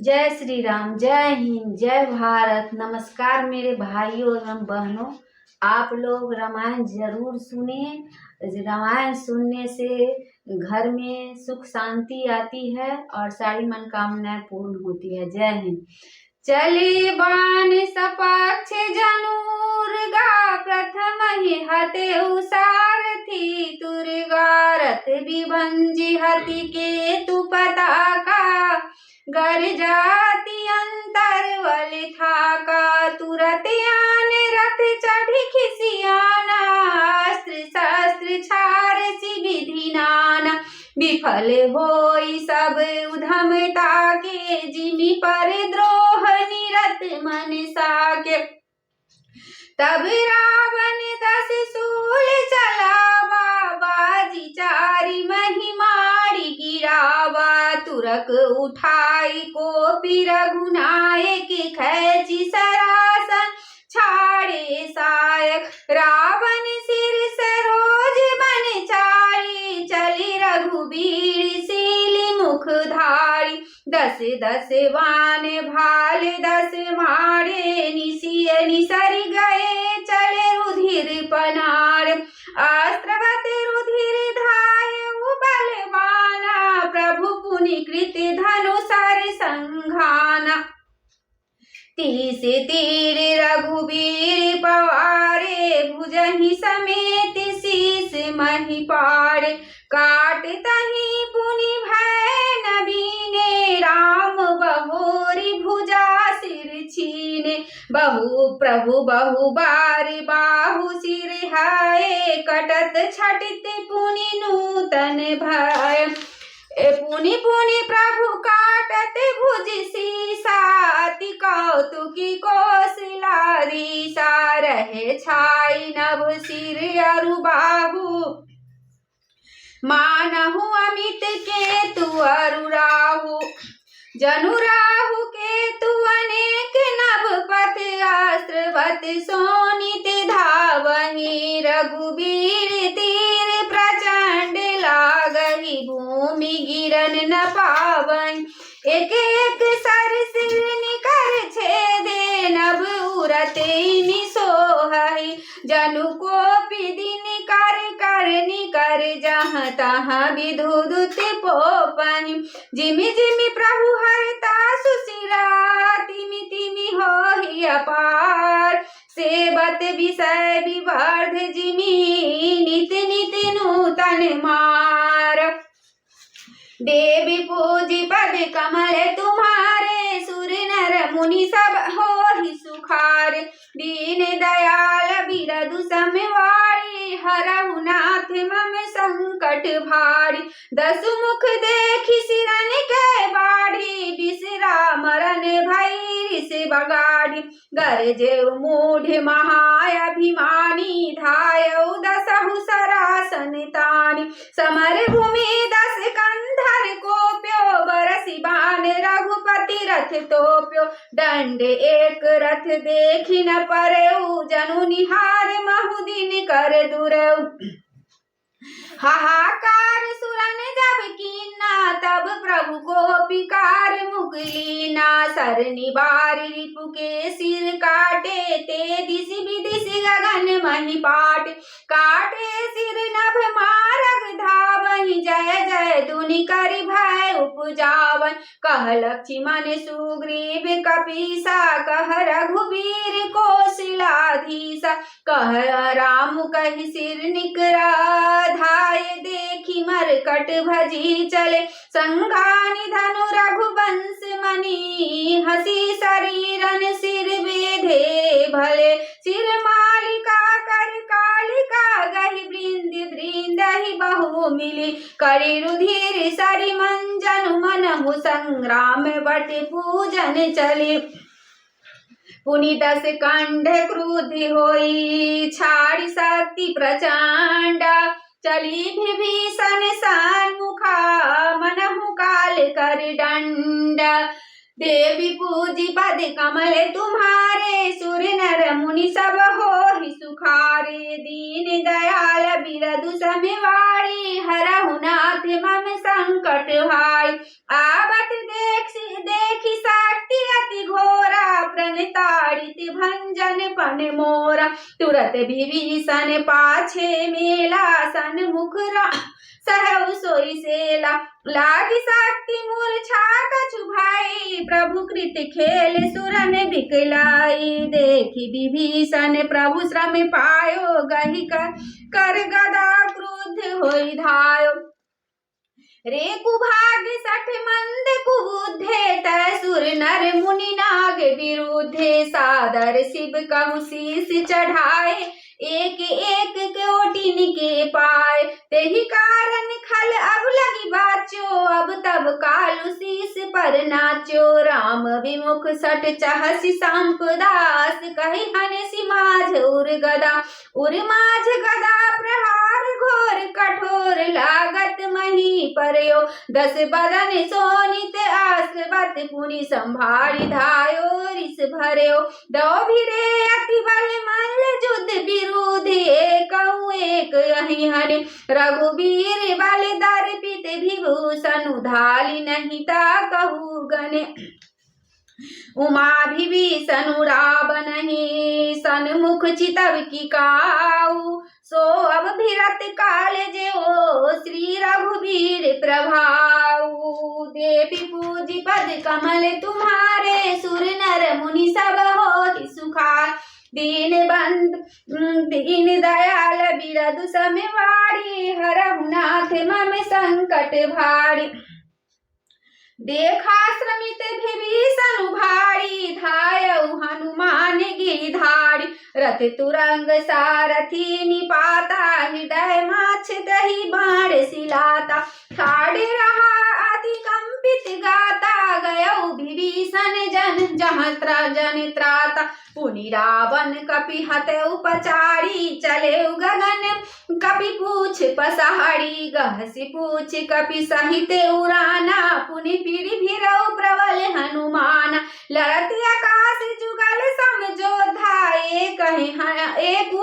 जय श्री राम, जय हिंद, जय भारत। नमस्कार मेरे भाइयों एवं बहनों। आप लोग रामायण जरूर सुनिए। रामायण सुनने से घर में सुख शांति आती है और सारी मनोकामनाएं पूर्ण होती है। जय हिंद। चली बाण सपक्ष जनुर्गा, प्रथम ही हते सारथी तुरगा, रथ विभंजी हति केतु पताका, गर जाति अंतर बल थाका, तुरत आन रथ चढ़ी खिसियाना, अस्त्र शस्त्र छारसी विधि नाना, विफल होई सब उधमता के, जिमि पर द्रोह निरत मन साके, तब रावण 10 शूल चलावा, बाजी चारि मही मारी गिरावा, तुरक उठाई कोपी रघुनायक, खैची सरासन छाड़े सायक, रावण सिर सरोज बन चारी, चली रघुबीर सीली मुख धारी, 10 बाण भाल 10 मारे, निसिय निसर गए चले रुधिर पनार, अस्त्रवत रुधिर धाये बलवाना, प्रभु पुनि कृत धनुषर संघाना, 30 तीर रघुबीर पवारे, भुजहि समेत शीस मही पारे, काट तहि पुनि भय नबीने, राम बहोरी भुजा सिर छीने, बहु प्रभु बहु बार बाहु सिर हाय, कटत छटित पुनि नूतन भय, पुनि पुनि प्रभु काटत भुज सीसा, अति कौतुकी कोसिलारी सा, रहे छाई नभ सिर अरु बाहु, मानहु अमित केतु अरु राहु, जनु राहु केतु अनेक नभ पथ, अस्त्रवत शोणित धावहि, रघुबीर तीर प्रचंड लागहि, भूमि गिरन न पावहि, एक एक सर सिर निकर छेदे, नभ उरते निसोहहि, जनु कोपि दिन कर कर निकर, जहाँ तहाँ विधुदूत पोपनि, जिमि जिमि प्रभु हरता सुशिरा, तिमि तिमि होहि अपार, सेबत विषय विवर्ध जिमि, नित नित नूतन मार, देवी पूजी पद कमल तुम्हारे, सुर नर मुनि सब होहि सुखारे, दीन दयाल बिरदु समवारी, हरहु नाथ मम संकट भारी, 10 मुख देखि सिरन के बाढ़ी, बिसरा मरन भई रिस बगाड़ी, गरजे मूढ़ महाअभिमानी, धायउ 10 सरासन तानी, समर भूमि 10 कंधर कोप्यो, बरसि बाण रघुपति रथ तोप्यो, दंड एक रथ देखि न परउ, जनु निहार महु दिन कर दुरउ, हाहाकार सुरन जब कीना, तब प्रभु को पिकार मुख लीना, सरनि बार रिपु के सिर काटे, ते दिशि विदिशि गगन मही पाट, काटे सिर नभ मारग धावहि, जय जय दुनि करि भय उपजावन, कह लक्ष्मण सुग्रीव कपीसा, कह रघुबीर कौशलाधीसा, कह राम कहि सिर निकरा, धाय देखि मरकट भजी चले, संघानि धनु रघुवंश मणि, हसी शरीरन सिर बेधे भले, सिर मालिका कर कालिका गहि, बृंद बृंदहि बहु मिली, करि रुधिर सरि मंजन मनहु, संग्राम बट पूजन चली, पुनि 10 कंठ क्रुद्ध होई, छाड़ी शक्ति प्रचंड, चली विभीषण सन्मुखा, मनहु काल कर दंड, देवी पूजी पद कमल तुम्हारे, सुर नर मुनि सब होहि सुखारे, दीन दयाल बिरदु समवारी, हरहु नाथ मम संकट हाय, आवत देखि पन मोरा। तुरत विभीषण पाछे मेला सन्मुख सहु सोई सेला। लागी शक्ति मूर्छा कछु भाई प्रभु कृत खेल सुरन बिकलाई। देखी विभीषण प्रभु श्रम पायो गही कर गदा क्रुद्ध होई धायो। रे कुभाग्य सठ मंद कुबुद्धे तैसुर नर मुनि नाग विरुद्धे। सादर शिव कहु शीस चढ़ाए एक एक कोटिन के पाए। तेहि कारण खल अब लगी बाचो अब तब कालु शीस पर नाचो। राम विमुख सट चहसि संपदास कहि हनसि माझ उर माझ गदा प्रहार घोर कठोर लागत मही परयो। 10 बदन सोनित आसवत पुनि संभाळि धायो रिस भरयो। दो भिरे अति बल मल्ल युद्ध विरुद्ध एकउ एक यही हने। रघुबीर बल दर्पित विभूषण उधाली नहीं ता कहू गने। उमा विभीषण रावणहि सन्मुख चितव की काऊ। सो अब भिरत काल जेओ श्री रघुबीर प्रभाऊ। देवी पूजी पद कमल तुम्हारे सुर नर मुनि सब होति सुखार। दीन दयाल बिरदु समवारी हरहु नाथ मम संकट भारी। देखा श्रमित विभीषण भारी धायउ हनुमान गिरिधारी। रथ तुरंग सारथी निपाता हृदय माछ दही बाण सिलाता। ठाड़ रहा अति कंपित गाता गयउ विभीषण जहाँ जन त्राता। पुनि रावण कपि हतउ उपचारी चले गगन कपि पूछ पसारी। गहसि पूछ कपि सहित उड़ाना पुनि फिर भिरउ प्रबल हनुमाना। लड़त आकाश जुगल समझोधा एक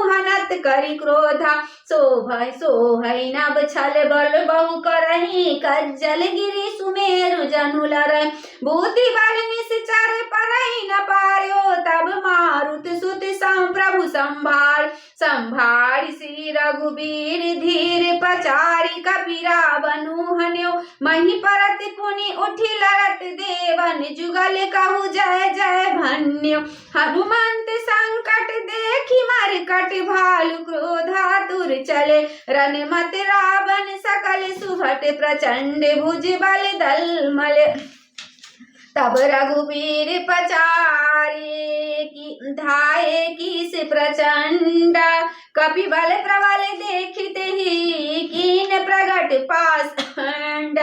हनत करि क्रोधा। सोहै नभ छल बल बहु करहि कज्जल गिरि सुमेरु जनु लरहि। बुद्धि बल निश्चर परहि न पायो तब मारुत सुत प्रभु संभार श्री रघुबीर धीर पचारी। कपि रावणु हन्यो मही परत पुनि उठि लड़त देवन जुगल कहु जय जय भन्यो। हनुमंत संकट देखि मरकट भालु क्रोधातुर चले। रन मत रावण सकल सुभट प्रचंड भुज बल दल मले। तब रघुबीर पचारे की धाये कीस प्रचंड। कपि बल प्रबल देखते ही कीन प्रगट पाषंड।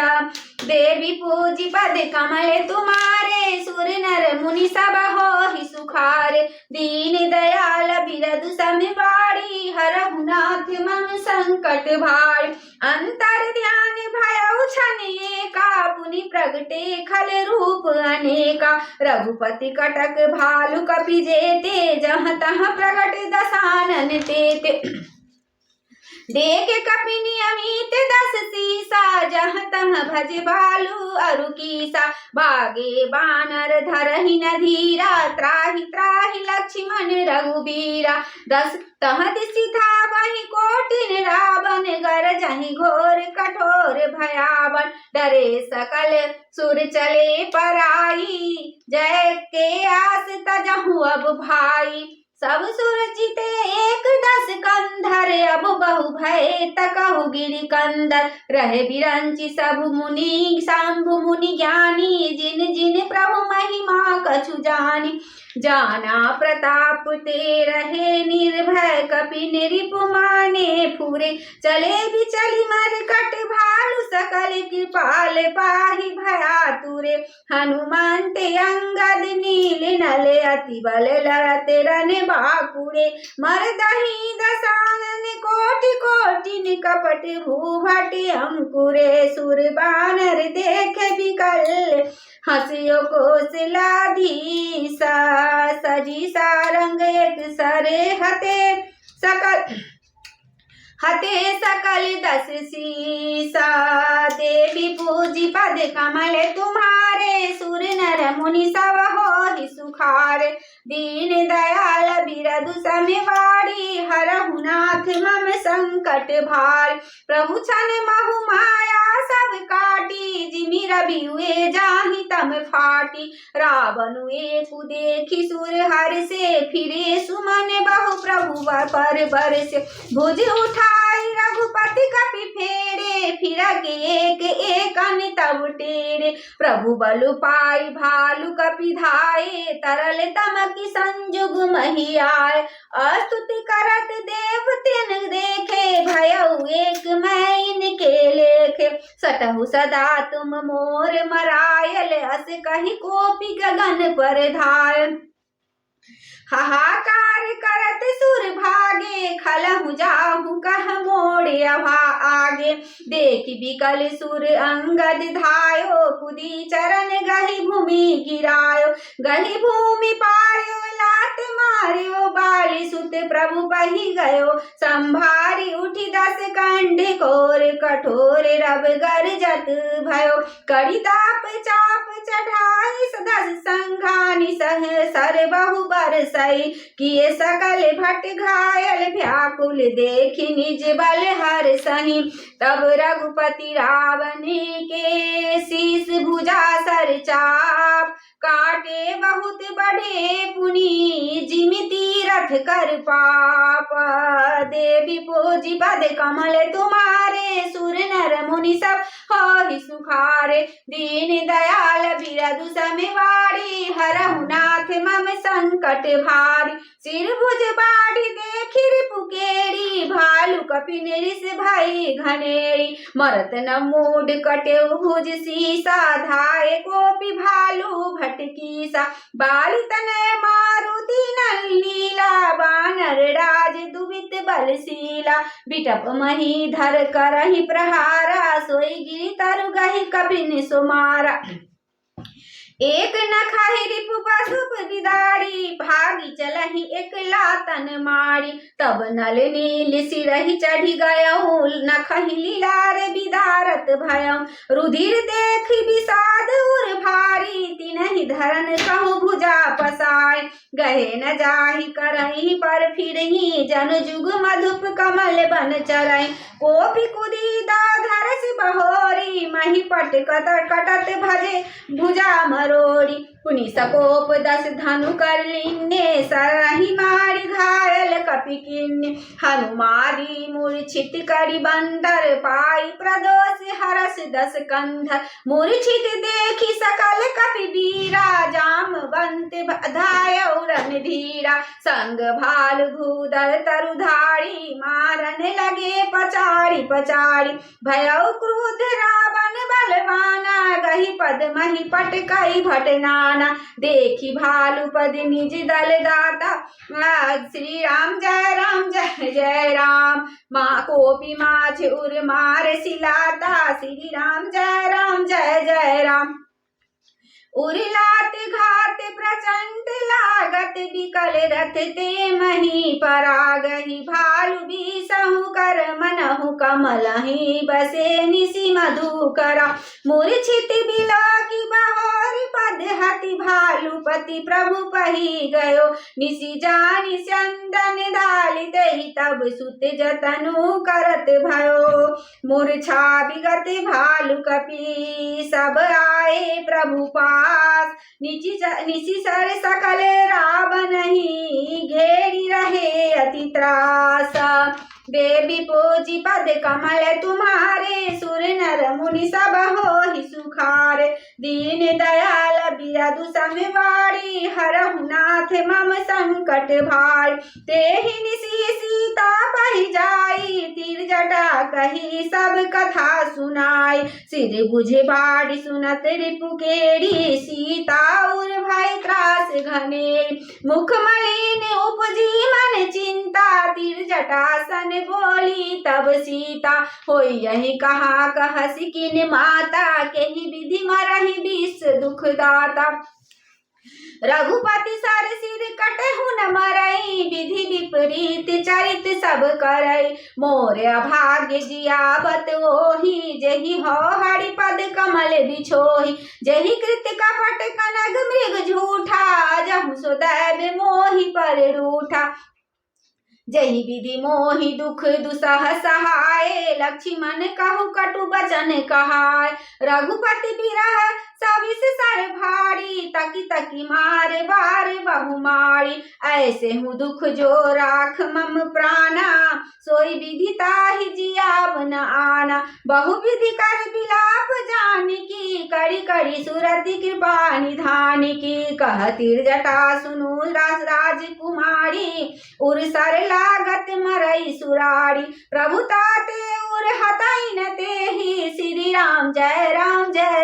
देवी पूजी पद कमल तुम्हारे सुर नर मुनि सब होहि सुखारे। दीन दयाल बिरदु समवारी हरहु नाथ मम संकट भारी। अंतर ध्यान भयउ छन एका पुनि प्रगटे खल रूप अनेका। रघुपति कटक भालु कपि जेते जहाँ तहाँ प्रगट दसानन तेते। देखे कपि नियमित 10 सीसा जहाँ तहाँ भज भालु अरु कीसा। बागे बानर धरहि न धीरा त्राहि त्राहि लक्ष्मण रघुबीरा। 10 तहत सिधा वही कोटिन रावण गरजहि घोर कठोर भयावन। डरे सकल सुर चले पराई जय के आस तजहु अब भाई। सब सुर जीते एक 10 कंधर अब बहु भय तकहु गिरि कंदर। रहे बिरंचि सब मुनि शंभु मुनि ज्ञानी जिन जिन प्रभु महिमा कछु जानी। जाना प्रताप ते रहे निर्भय कपि निरिपु माने फूरे। चले बिचली मरकट भालु सकल कृपाल पाहि भयातुरे। हनुमंत अंगद नील नल अति बल लड़त रन बाकुरे। मरदहि दसानन कोटि कोटिन कपट भूभट अंकुरे। सुर बानर देख बिकल हंसियो कौशलाधीसा। सजी सारंग एक सरे हते सकल 10 सीसा। देवी पूजी पद कमल तुम्हारे सुर नर मुनि सब होहि सुखारे। सुखारे। दीन दयाल बिरदु समेवाड़ी हरहु नाथ मम संकट भार। प्रभु छन महु माया सब काटी जिमि रवि हुए जाहि तम फाटी। रावण एक देखी सुर हर से फिरे सुमन बहु प्रभु पर बरसे। भुज उठाई रघुपति कपि फेरे फिर एक एक तब टेरे। प्रभु बल पाई भालु कपि धाये तरल तमकि संजुग मही आए। स्तुति करत देव तिन देखे भयउ एक मैं इनके लेखे। सटहु सदा तुम मोर मरायल अस कहि कोपि गगन पर धाय। हाहाकार करत सुर भागे खलहु जाहु कह मोड़े अभा आगे। देखि बिकल सुर अंगद धायो कुदी चरण गहि भूमि गिरायो। गहि भूमि पार्यो लात मार्यो बाली सुत प्रभु बहि गयो। संभारी उठी 10 कंडे कोर कठोर रब गरजत भयो। कड़ी ताप चाप चढ़ाई 10 संघानि सह सर बहु बरस किए सकल भट घायल व्याकुल देखि निज बल हर सही। तब रघुपति रावण के शीस भुजा सर चाप। काटे बहुत बड़े पुनि जिमि तीरथ कर पाप। देवी पूजी पद कमल तुम्हारे सुर नर मुनि सब होहि सुखारे। दीन दयाल बिरदु समेवाड़ी हरहु नाथ मम संकट भारी। सिर भुज बाढ़ी देखि रिपुकेरी भालु कपि निरिस भई घनेरी। मरत न मूड कटेउ भुज सीसा धाये कोपि भालु भटकीसा। बाली तनय मारुति लीला बानर राज दुबित बलशीला। बिटप मही धर करहि प्रहारा सोई गिरि तरु गहि कपिन सुमारा। एक न खाहि रिपु पशुप बिदारी भागी चलहि एक लातन मारी। तब नल नील सिरहि चढ़ी गयहु नखहि लीलार बिदारत भयहु। रुधिर देखि विषाद उर भारी तिनहि धरन कहु भुजा पसाय। गहे न जाहि करहि पर फिरहि जन जुग मधुप कमल बन चरहि। कोपि कुदी दाधरस बहोरी मही पट कटत भजे भुजा मरोड़ी। पुनि सकोप 10 धनु कर लीने सरहि मारि घायल कपि कीन्ने। हनुमारी मूर्छित करि बंदर पाई प्रदोष हरस 10 कंधर। मूर्छित देखि सकल कपि वीरा जामवंत धायौ रणधीरा। संग भाल भूदर तरुधारी मारन लगे पचारी पचारी। भयउ क्रुद्ध रावण बलवाना गहि पद मही पटकई भटनाना। देखि भालु पद निज दल दाता श्री राम जय जय राम। माँ कोपि माछ उर मार सिलाता श्री राम जय जय राम। उरिलात घात प्रचंड लागत बिकल रथ ते मही परागहि। भालु बिसहु कर मनहु कमलहि बसे निसि मधुकरा। मूर्छित बिलाकी बहोरी पद हति भालुपति प्रभु पही गयो। निसि जानि चंदन डालि देहि तब सुत जतनु करत भयो। मूर्छा विगत भालु कपि सब आए प्रभु पास। निचि सर सकल रावण ही घेरी रहे अति त्रास। देवी पूजी पद कमल तुम्हारे सुर नर मुनि सब होहि सुखारे। दीन दयाल बिरदु समेवाड़ी हरहु नाथ मम संकट भारी। तेहि निसि सीता पहि जाई तीर जटा कही सब कथा सुनाई। सिर बुझे बाड़ी सुनत रिपुकेरी सीता उर भय त्रास घनेरी। मुख मलिन उपजी मन चिंता तीर जटा सन बोली तब सीता। होई यही कहा कहसि किन माता केहि विधि मरहि विष दुख दाता। रघुपति सर सिर कटहु न मरई, विधि विपरीत चरित सब करई। मोर अभाग्य जियावत ओहि, जहि हो हरिपद कमल बिछोहि। जहि कृत कपट कनग मृग झूठा, जहु सो दैव मोहि पर रूठा। जहि विधि मोहि दुख दुसह सहाय, लक्ष्मण कहु कटु बचन कहाय। रघुपति बिरह सविस सर भारी, तकी तकी मारे बार बहु मारी। ऐसे हूँ दुख जो राख मम प्राणा, सोई विधि ताहि जियावन आना। बहु विधि कर बिलाप जानकी, करी करी सुरति कृपा निधानकी। कहतिर जटा सुनु राजकुमारी, उर सर लागत मरई सुरारी। प्रभुताते उर हतई न तेहि, श्री राम जय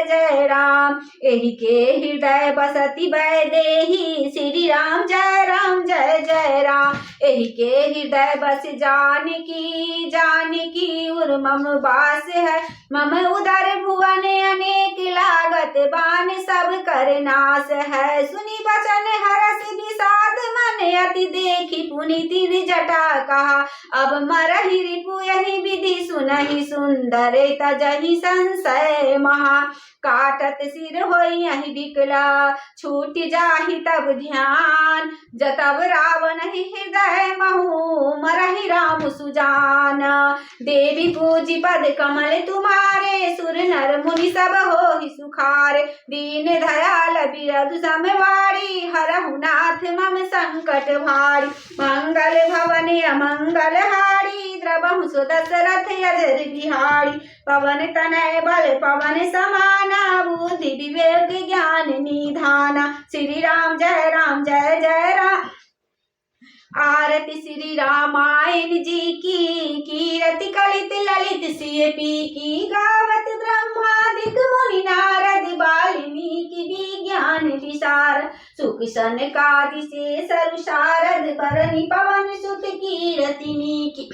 जय राम। एहि के हृदय बसति वैदेही, श्री राम जय जय राम। एहि के हृदय बस जानकी उर मम बास है। मम उदर भुवन अनेक लागत, बान सब कर नाश है। सुनी बचन हरस विषाद मन, अति देखी पुनीति जटा कहा। अब मरहि रिपु यही विधि सुनहि, सुंदर तजहि संशय महा। काटत सिर होई यही विकला, छूट जाहि तब ध्यान। जतब रावण ही हृदय महु, मरहि राम सुजान। देवी पूजी पद कमल तुम्हारे, सुर नर मुनि सब होहि सुखारे। दीन दयाल बिरधु समवारी, हरहु नाथ मम संकट भारी। मंगल भवन अमंगल हारी, द्रवहु सो दशरथ अजर बिहारी। पवन तनय बल पवन समाना, बुद्धि विवेक ज्ञान निधाना। श्री राम जय जय राम। आरती श्री रामायण जी की, कीरति कलित ललित सिय पी की। गावत ब्रह्मादिक मुनि नारद, वाल्मीकि विज्ञान विशारद। सुख सनकादि शेषर शारद, बरनि पवन सुत कीरतिनी की।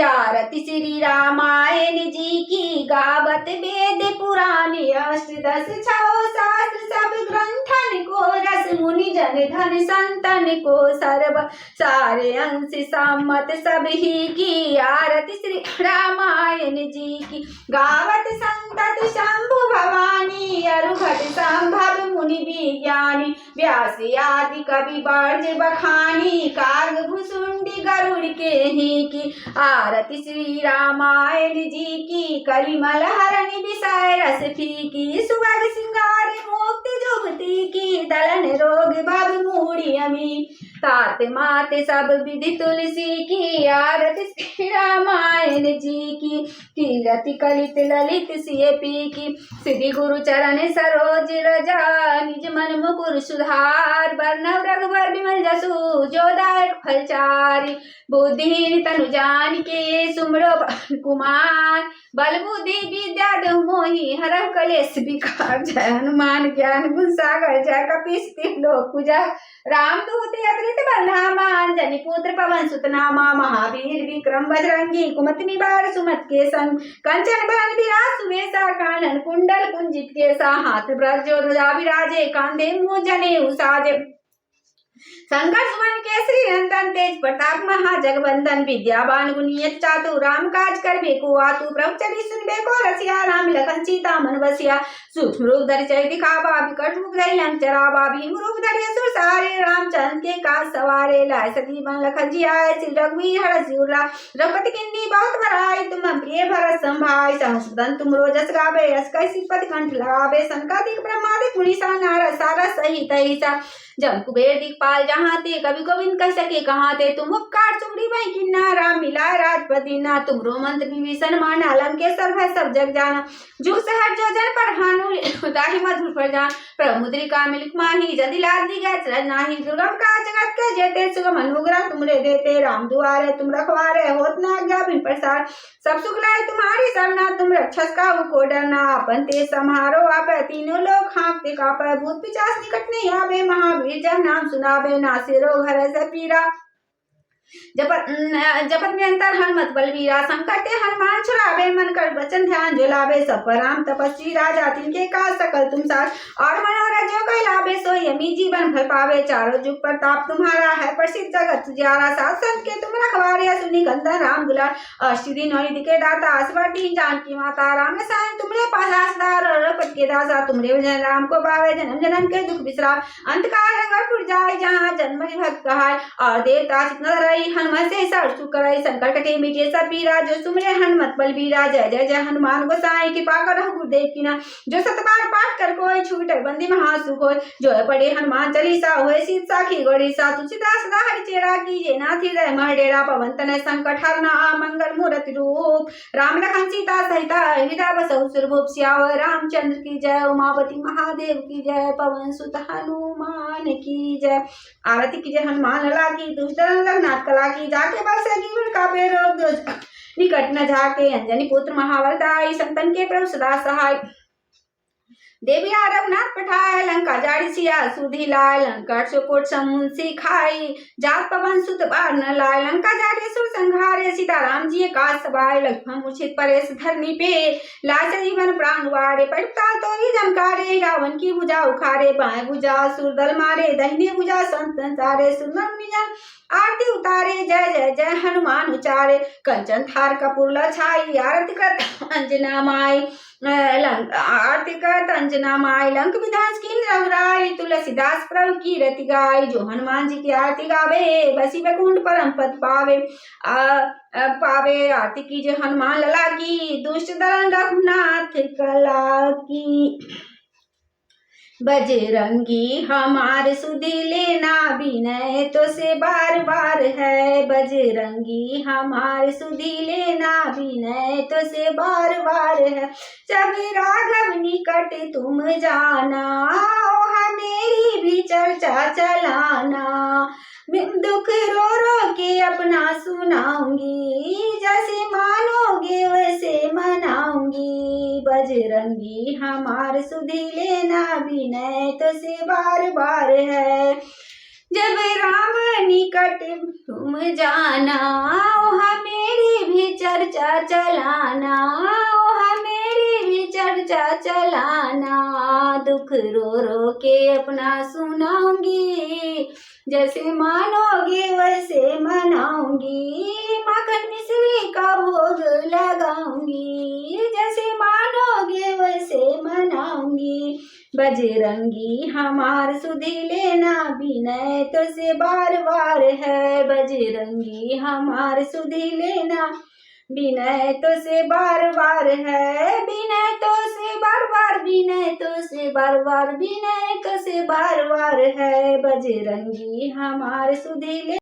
आरती श्री रामायण जी की, गावत वेद पुराण अष्टदश छौ शास्त्र सब ग्रंथन को रस। मुनि जन धन संतन को सर्व, सारे अंश सम्मत सब ही की। आरती श्री रामायण जी की, गावत संतत शंभु भवानी, अरुघट संभव मुनि विज्ञानी। व्यास आदि कवि बाज बखानी, काग भुसुंडी गरुड़ के ही की। आरती श्री रामायण जी की, कलिमल हरनि विषय रस फीकी। सुभग सिंगार मुक्ति जुगति की, दलन रोग भव मूढ़ि अमी। तात माते सब विधि तुलसी की। आरती श्री रामायण जी की, कीरति कलित ललित सिय पी की। श्री गुरु चरण सरोज रजा, निज मन मुकुर सुधार। वर्णव रघुबर विमल जसु, जो दायक फल चारि। बुद्धिहीन तनु जानिके, सुमरो कुमार। बल बुद्धि विद्या देहु मोहि, हरहु कलेश विकार। जय हनुमान ज्ञान गुण सागर, जय कपीस तिहुँ लोक उजागर। रामदूत अतुलित बल धामा, अंजनी पुत्र पवन सुत नामा। महावीर विक्रम बजरंगी, कुमति निवार सुमति के संग। कंचन बरन बिराज सुबेसा, कानन कुंडल कुंजित केसा। हाथ ब्रज ध्वजा विराजे, कांधे मूँज जनेऊ साजे। शंकर सुमन केसरी नंदन, तेज प्रताप महाजगवंदन। विद्यावान गुणी चातु, राम काज करबे को आतु। प्रभु चरित सुनबे को रसिया, राम लखन सीता मन बसिया। सूक्ष्म रूप धरि चरित दिखावा, विकट रूप धरि लंक जरावा। भीम रूप धरि असुर सारे, रामचंद्र के काज सवारे। लाए सजीवन लखन जियाए, श्री रघुवीर हरषि उर लाए। रघुपति किन्नी बहुत बड़ाई, तुम प्रिय भरत संभाई। सहस बदन तुमरो जस गावे, यस कहि सिपति कंठ लगावे। सनकादिक ब्रह्मादिक मुनीसा, नारद सारद सहित अहिसा। जब कुबेर दिखपाल जहाँ ते, कवि गोविंद कह सके कहाँ ते। तुम उपकार चुगड़ी वही किन्ना, राम मिलाए राजपति ना। तुमरो मंत्र विभीषण माना, लंकेश्वर भय सब जग जाना। जुग सहर जो जन पर भानु, ताहि मधुर पर जान। प्रभु मुद्रिका मिलिक माही, जदि लाद दी गए चरण नाही। दुर्गम का जगत के जेते, सुगम अनुग्रह तुमरे देते। राम दुआरे तुम रखवारे, होत न आज्ञा बिन प्रसार। सब सुख लाए तुम्हारी सरना, तुम रक्षस काहू को डरना। आपन तेज समारो आपै, तीनों लोग हाँकते कापै। भूत पिशाच निकट नहीं आवे, महावीर जब नाम सुनावे। नासे रोग हरै सब पीरा, जपत निरंतर हनुमत बलवीरा। संकट ते हनुमान छुड़ावे, मन कर वचन ध्यान जो लावे। सब पर राम तपस्वी राजा, तिनके काज सकल तुम साथ। और मनोरथ जो कोई लावे, सोई संयमी जीवन भर पावे, चारों जुग प्रताप तुम्हारा है प्रसिद्ध जगत तुझारा, सात संत के तुम रखवारे, सुनी कंदन राम दुलार, अष्टसिद्धि नौ निधि के दाता, असवर दीन जानकी माता, राम रसायन तुमरे पास आसदार, रपट के दासा तुमरे भजन राम को पावे, जन्म जन्म के दुख बिसराव, अंतकाल रंगपुर जाए जहाँ जन्म भक्त कहाय, और देवता चित न रही हनुमत से सरसु करई, संकट कटे मिटे सब पीरा, जो सुमरे हनुमत बलबीरा, जय जय जय हनुमान गोसाई, कृपा करो गुरुदेव की ना, जो सतबार पाठ कर कोई छूटे बंदी महासुख होय, जो पढ़े हनुमान चालीसा होए सीत साखी गणेशा, तुलसीदास सदा हरिचेरा कीजे नाथ हृदय मह डेरा, पवन तनय संकट हरना मंगल मूर्ति रूप, राम लखन सीता सहिता हृदय बसहु सुरभूप, सियावर रामचंद्र की जय, उमापति महादेव की जय, पवन सुत हनुमान की जय। आरती कीजिए हनुमान लला की, दुष्ट रघुनाथ कला की, जाके बसे जीवन का पेरो निकट न झाके, अंजनी पुत्र महाबल दाई, संतन के प्रभु सदा सहाय, देविया रघुनाथ पठाए, लंका जाड़ी सिया सुधी लाय, लंका चोकोट समुंसी खाई, जात पवन सुत बार न लाय, लंका जाड़ी सुर संहारे, सीताराम जी का सबाय, लक्ष्मण मूर्छित परेश धरनी पे, लाच जीवन प्राण वारे, पड़ता तो ही जनकारे, रावण की भुजा उखारे, बाएं भुजा सुर दल मारे, दाहिने भुजा संत सारे, सुनर निजन आरती उतारे, जय जय जय हनुमान उचारे, कंचन थार कपूर लछाई, आरती करत अंजना माई, आरती करत अंजना माई, लंक विध्वंस कीन रघुराई, तुलसीदास प्रभु की रति गाई, जो हनुमान जी की आरती गावे, बसी वैकुंठ परम पद पावे, पावे, आरती कीजिए हनुमान लला की, दुष्ट दलन रघुनाथ कला की, बजरंगी हमार सुधि लेना विनय तो से बार बार है, बजरंगी हमार सुधि लेना विनय तो से बार बार है, जब राघव निकट तुम जाना, ओहा मेरी भी चर्चा चलाना, दुख रो रो के अपना सुनाऊंगी, जैसे मानोगे वैसे मनाऊंगी, बजरंगी हमार सुधि लेना विनय तो से बार बार है, जब राम निकट तुम जाना, ओहा मेरी भी चर्चा चलाना, ओहा मेरी भी चर्चा चलाना, दुख रो रो के अपना सुनाऊंगी, जैसे मानोगे वैसे मनाऊंगी, माखन मिश्री का भोग लगाऊंगी, जैसे मानोगे वैसे मनाऊंगी, बजरंगी हमार सुधि लेना विनय तो से बार बार है, बजरंगी हमार सुधि लेना विनय तो से बार बार है, विनय तो से बार बार, विनय तो से बार बार, विनय तो से बार बार है, बजरंगी हमार सुधि